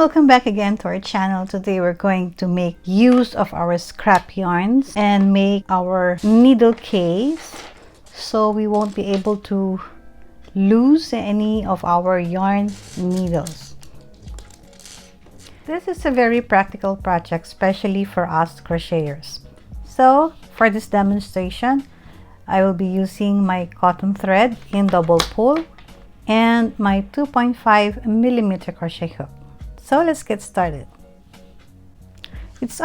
welcome back again to our channel. Today we're going to make use of our scrap yarns and make our needle case so we won't be able to lose any of our yarn needles. This is a very practical project, especially for us crocheters. So for this demonstration, I will be using my cotton thread in double pull and my 2.5mm crochet hook. So let's get started. It's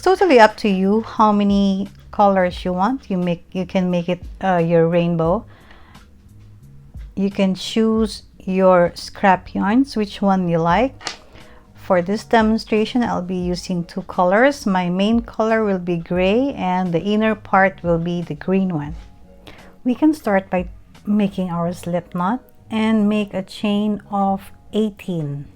totally up to you how many colors you want. You can make it your rainbow. You can choose your scrap yarns, which one you like. For this demonstration, I'll be using two colors. My main color will be gray and the inner part will be the green one. We can start by making our slip knot and make a chain of 18.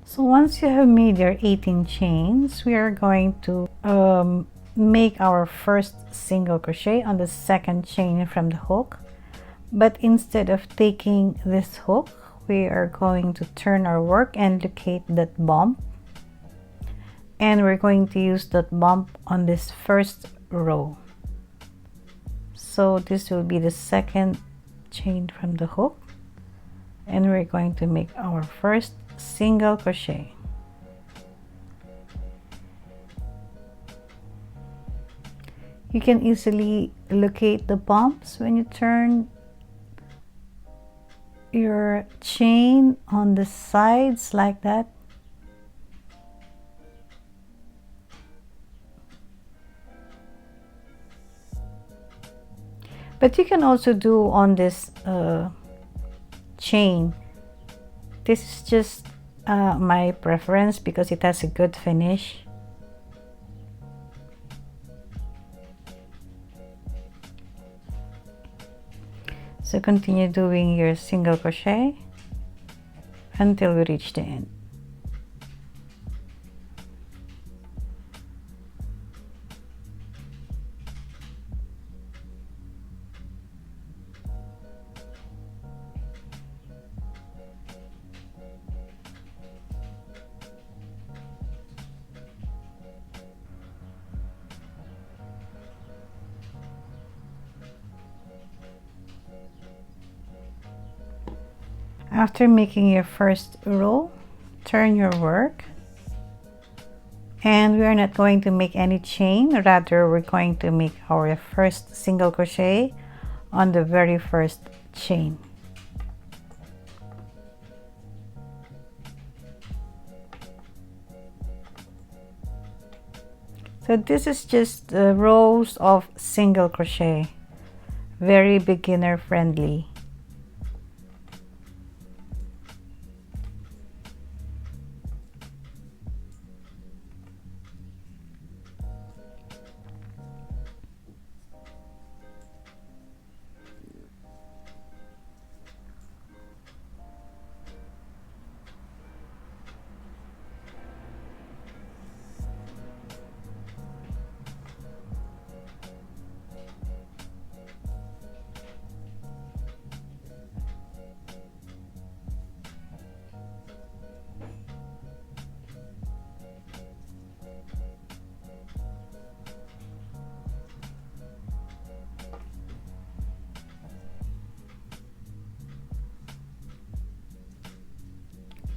So once you have made your 18 chains, we are going to make our first single crochet on the second chain from the hook. But instead of taking this hook, we are going to turn our work and locate that bump. And we're going to use that bump on this first row. So this will be the second chain from the hook. And we're going to make our first single crochet. You can easily locate the bumps when you turn your chain on the sides like that. But you can also do on this chain. This is just my preference because it has a good finish. So continue doing your single crochet until we reach the end. After making your first row, turn your work, and we are not going to make any chain, rather we're going to make our first single crochet on the very first chain. So this is just rows of single crochet, very beginner friendly.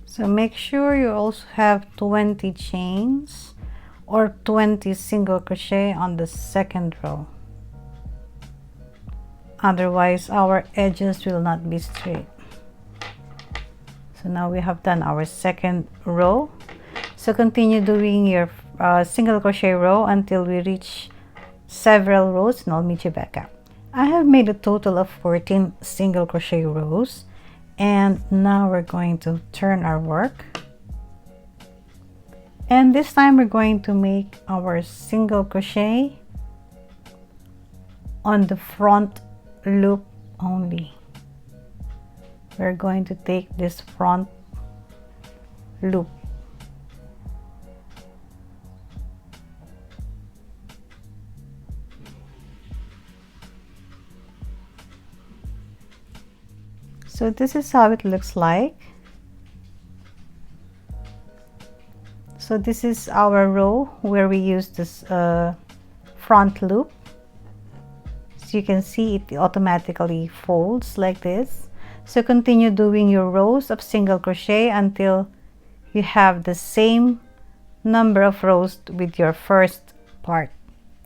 So make sure you also have 20 chains or 20 single crochet on the second row. Otherwise, our edges will not be straight. So now we have done our second row. So continue doing your single crochet row until we reach several rows, and I'll meet you back up. I have made a total of 14 single crochet rows. And now we're going to turn our work, and this time we're going to make our single crochet on the front loop only. We're going to take this front loop So this is how it looks like. So this is our row where we use this front loop. So you can see it automatically folds like this. So continue doing your rows of single crochet until you have the same number of rows with your first part,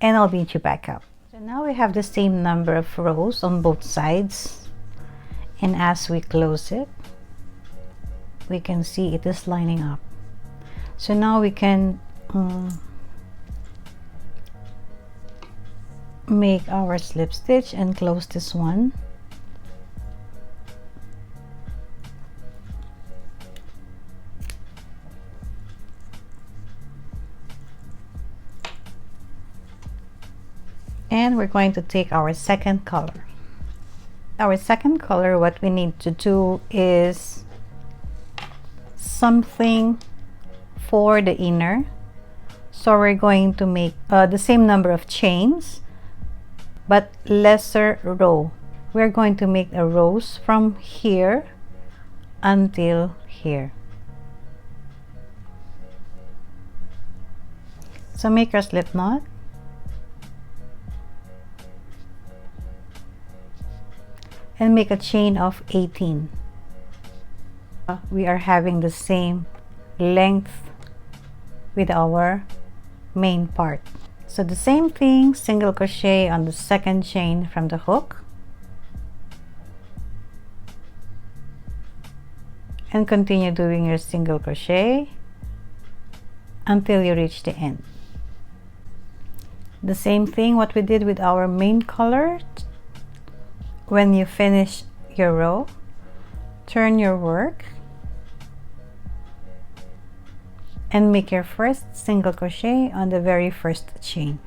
and I'll meet you back up. So now we have the same number of rows on both sides, and as we close it, we can see it is lining up. So now we can make our slip stitch and close this one. And we're going to take our second color. Our second color, what we need to do is something for the inner. So we're going to make the same number of chains but lesser row. We're going to make a rows from here until here. So make your slip knot. And make a chain of 18. We are having the same length with our main part. So the same thing, single crochet on the second chain from the hook. And continue doing your single crochet until you reach the end. The same thing what we did with our main color. When you finish your row, turn your work and make your first single crochet on the very first chain.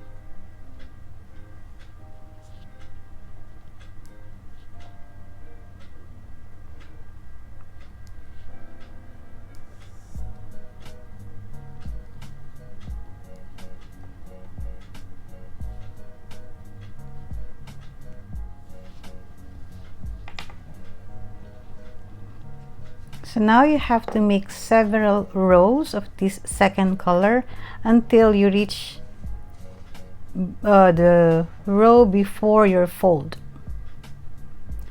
So now you have to make several rows of this second color until you reach the row before your fold.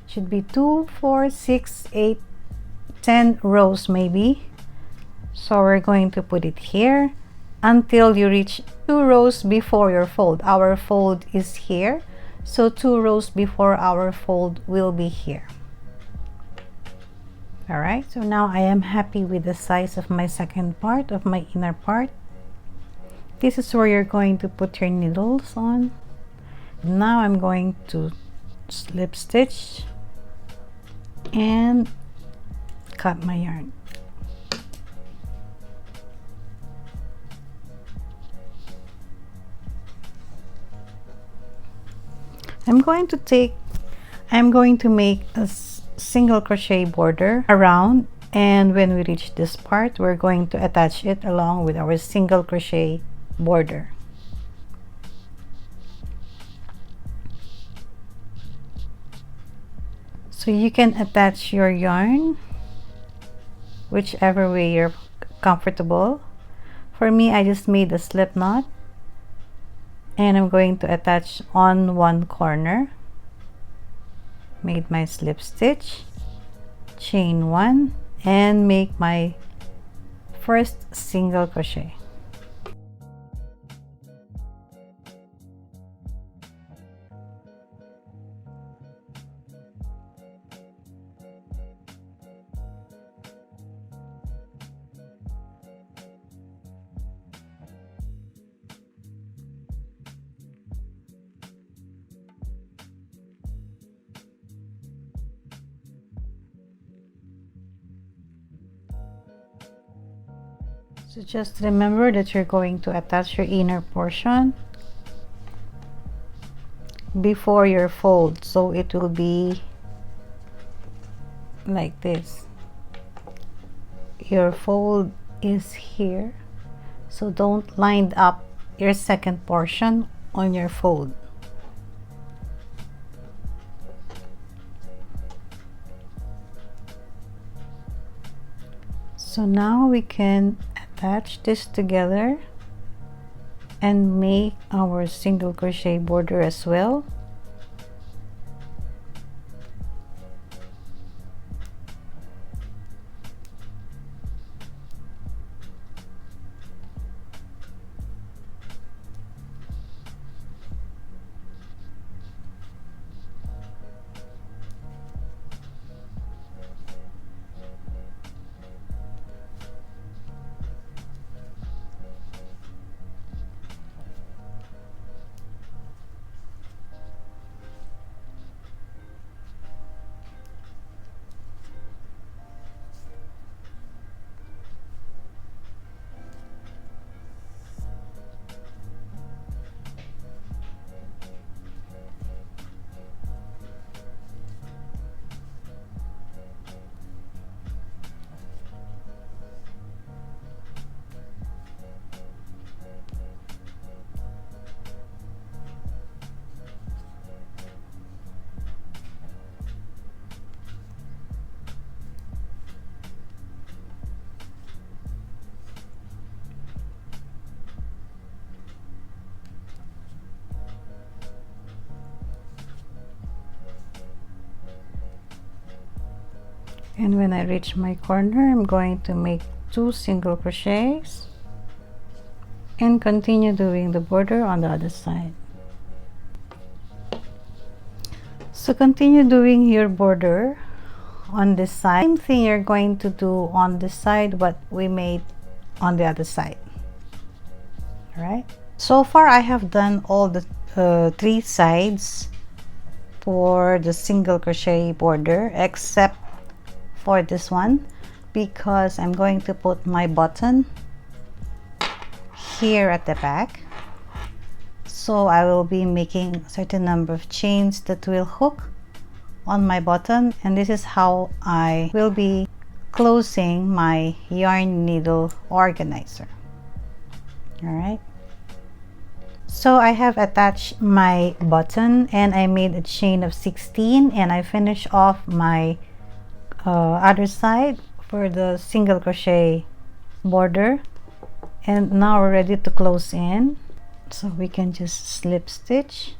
Should be 2, 4, 6, 8, 10 rows maybe. So we're going to put it here until you reach 2 rows before your fold. Our fold is here, so 2 rows before our fold will be here. Alright, so now I am happy with the size of my second part, of my inner part. This is where you're going to put your needles on. Now I'm going to slip stitch and cut my yarn. I'm going to make a single crochet border around, and when we reach this part, we're going to attach it along with our single crochet border. So you can attach your yarn whichever way you're comfortable. For me, I just made a slip knot, and I'm going to attach on one corner. Made my slip stitch, chain 1, and make my first single crochet. So just remember that you're going to attach your inner portion before your fold, so it will be like this. Your fold is here, so don't line up your second portion on your fold. So now we can attach this together and make our single crochet border as well. And when I reach my corner, I'm going to make 2 single crochets and continue doing the border on the other side. So continue doing your border on this side. Same thing you're going to do on this side what we made on the other side. All right, so far I have done all the 3 sides for the single crochet border except for this one, because I'm going to put my button here at the back. So I will be making a certain number of chains that will hook on my button, and this is how I will be closing my yarn needle organizer. All right, so I have attached my button and I made a chain of 16, and I finished off my other side for the single crochet border, and now we're ready to close in. So we can just slip stitch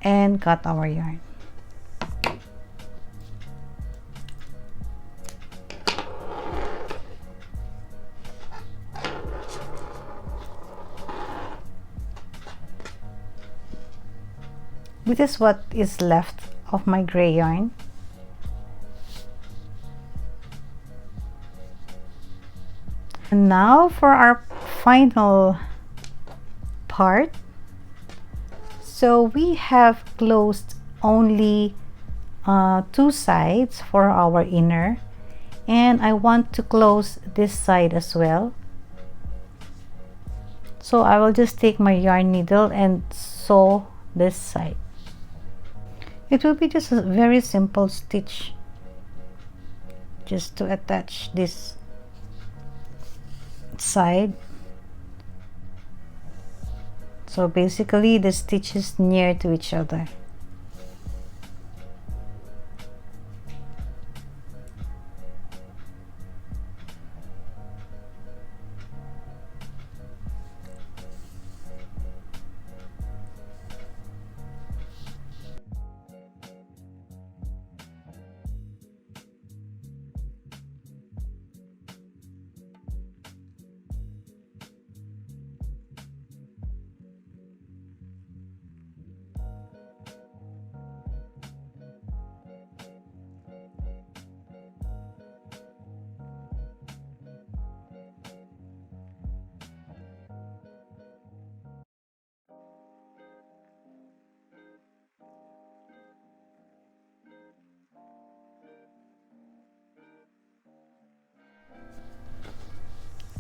and cut our yarn. This is what is left of my gray yarn. And now for our final part. So we have closed only 2 sides for our inner, and I want to close this side as well. So I will just take my yarn needle and sew this side. It will be just a very simple stitch just to attach this side. So basically the stitches near to each other.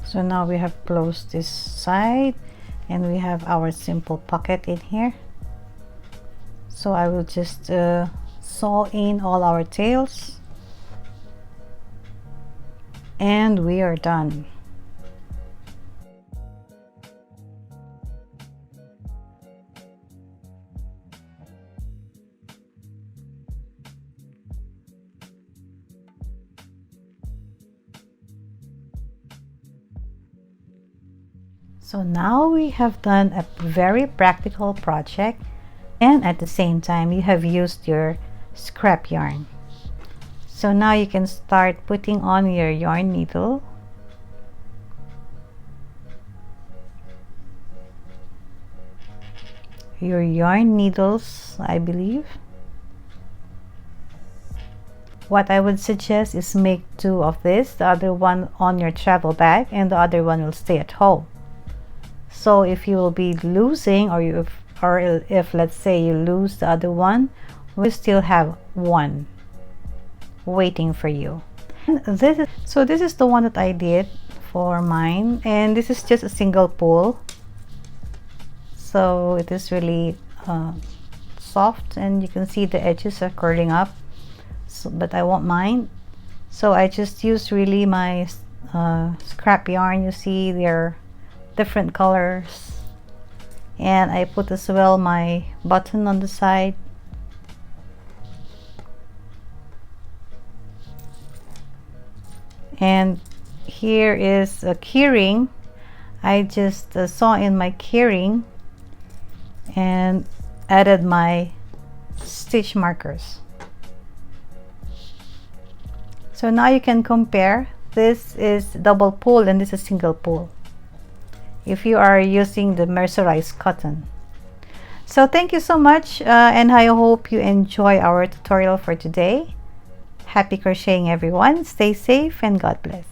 So now we have closed this side and we have our simple pocket in here. So I will just sew in all our tails and we are done. So now we have done a very practical project, and at the same time you have used your scrap yarn. So now you can start putting on your yarn needle. Your yarn needles, I believe. What I would suggest is make 2 of this, the other one on your travel bag and the other one will stay at home. So if you will be losing, or if let's say you lose the other one, we still have one waiting for you. And this is the one that I did for mine, and this is just a single pull, so it is really soft, and you can see the edges are curling up. So, but I won't mind, so I just use really my scrap yarn. You see they're different colors, and I put as well my button on the side. And here is a keyring. I just saw in my keyring and added my stitch markers. So now you can compare. This is double pull and this is single pull if you are using the mercerized cotton. So thank you so much, and I hope you enjoy our tutorial for today. Happy crocheting everyone. Stay safe and God bless.